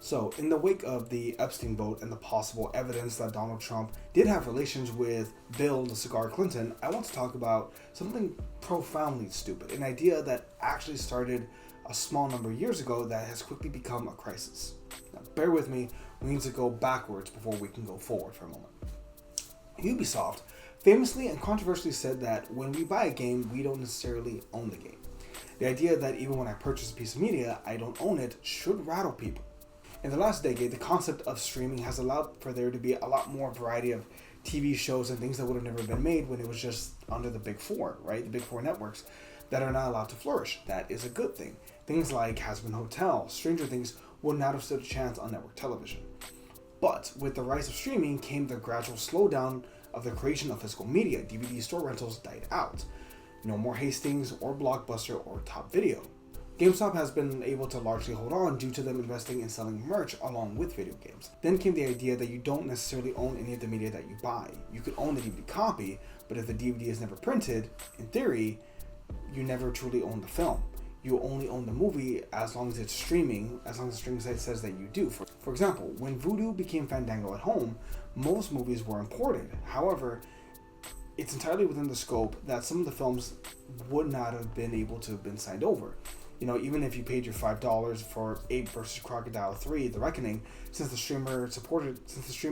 So, in the wake of the Epstein vote and the possible evidence that Donald Trump did have relations with Bill the Cigar Clinton, I want to talk about something profoundly stupid, an idea that actually started a small number of years ago that has quickly become a crisis. Now, bear with me, we need to go backwards before we can go forward for a moment. Ubisoft famously and controversially said that when we buy a game, we don't necessarily own the game. The idea that even when I purchase a piece of media, I don't own it should rattle people. In the last decade, the concept of streaming has allowed for there to be a lot more variety of TV shows and things that would have never been made when it was just under the big four, right? The big four networks that are not allowed to flourish. That is a good thing. Things like Hazbin Hotel, Stranger Things would not have stood a chance on network television. But with the rise of streaming came the gradual slowdown of the creation of physical media. DVD store rentals died out. No more Hastings or Blockbuster or Top Video. GameStop has been able to largely hold on due to them investing in selling merch along with video games. Then came the idea that you don't necessarily own any of the media that you buy. You could own the DVD copy, but if the DVD is never printed, in theory, you never truly own the film. You only own the movie as long as it's streaming, as long as the streaming site says that you do. For example, when Vudu became Fandango at Home, most movies were imported. However, it's entirely within the scope that some of the films would not have been able to have been signed over. You know, even if you paid your $5 for Ape vs. Crocodile 3, The Reckoning, since the streamer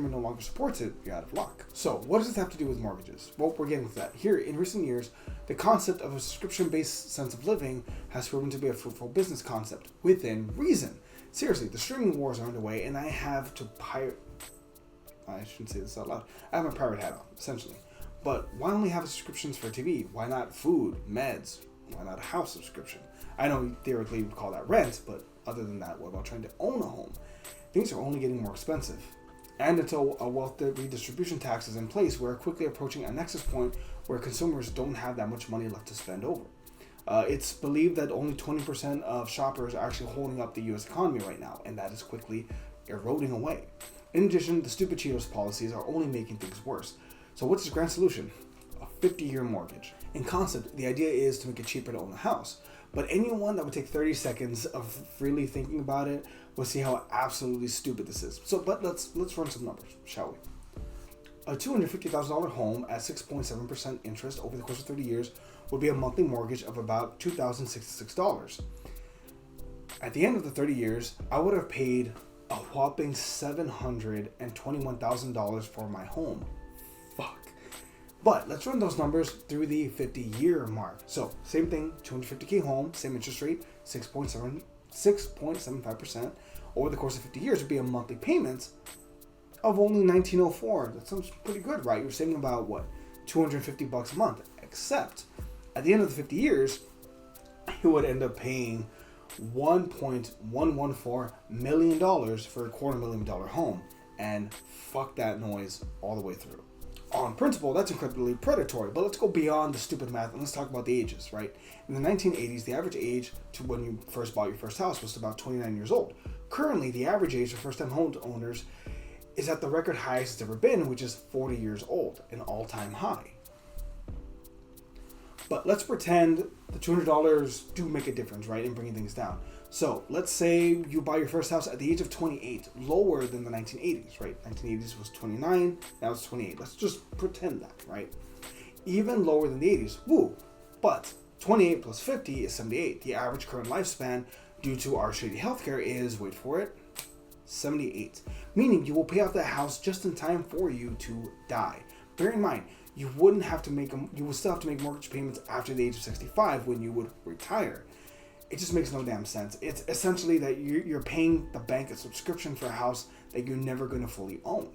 no longer supports it, you're out of luck. So, what does this have to do with mortgages? Well, we're getting to that. Here, in recent years, the concept of a subscription-based sense of living has proven to be a fruitful business concept, within reason. Seriously, the streaming wars are underway, and I have to I shouldn't say this out loud. I have my pirate hat on, essentially. But why only have subscriptions for TV? Why not food, meds? Why not a house subscription? I know theoretically you would call that rent, but other than that, what about trying to own a home? Things are only getting more expensive. And until a wealth redistribution tax is in place, we're quickly approaching a nexus point where consumers don't have that much money left to spend over. It's believed that only 20% of shoppers are actually holding up the U.S. economy right now, and that is quickly eroding away. In addition, the stupid Cheetos policies are only making things worse. So what's the grand solution? A 50-year mortgage. In concept, the idea is to make it cheaper to own a house. But anyone that would take 30 seconds of really thinking about it will see how absolutely stupid this is. But let's run some numbers, shall we? A $250,000 home at 6.7% interest over the course of 30 years would be a monthly mortgage of about $2,066. At the end of the 30 years, I would have paid a whopping $721,000 for my home. Fuck. But let's run those numbers through the 50-year mark. So, same thing, $250K home, same interest rate, 6.75%. Over the course of 50 years would be a monthly payment of only $1,904. That sounds pretty good, right? You're saving about, what, $250 a month. Except, at the end of the 50 years, you would end up paying $1.114 million for a $250,000 home. And fuck that noise all the way through. On principle, that's incredibly predatory, but let's go beyond the stupid math and let's talk about the ages, right? In the 1980s, the average age to when you first bought your first house was about 29 years old. Currently, the average age for first-time home owners is at the record highest it's ever been, which is 40 years old, an all-time high. But let's pretend the $200 do make a difference, right, in bringing things down. So let's say you buy your first house at the age of 28, lower than the 1980s, right? 1980s was 29, now it's 28. Let's just pretend that, right? Even lower than the 80s, woo. But 28 plus 50 is 78. The average current lifespan due to our shady healthcare is, wait for it, 78. Meaning you will pay off that house just in time for you to die. Bear in mind, you would still have to make mortgage payments after the age of 65 when you would retire. It just makes no damn sense. It's essentially that you're paying the bank a subscription for a house that you're never going to fully own.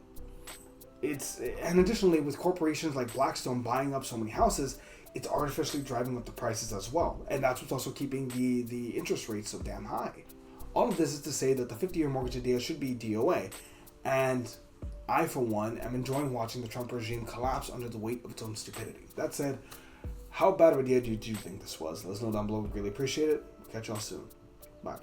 And additionally, with corporations like Blackstone buying up so many houses, it's artificially driving up the prices as well. And that's what's also keeping the interest rates so damn high. All of this is to say that the 50-year mortgage idea should be DOA. And I, for one, am enjoying watching the Trump regime collapse under the weight of its own stupidity. That said, how bad of an idea do you think this was? Let us know down below. We'd really appreciate it. Catch y'all soon. Bye.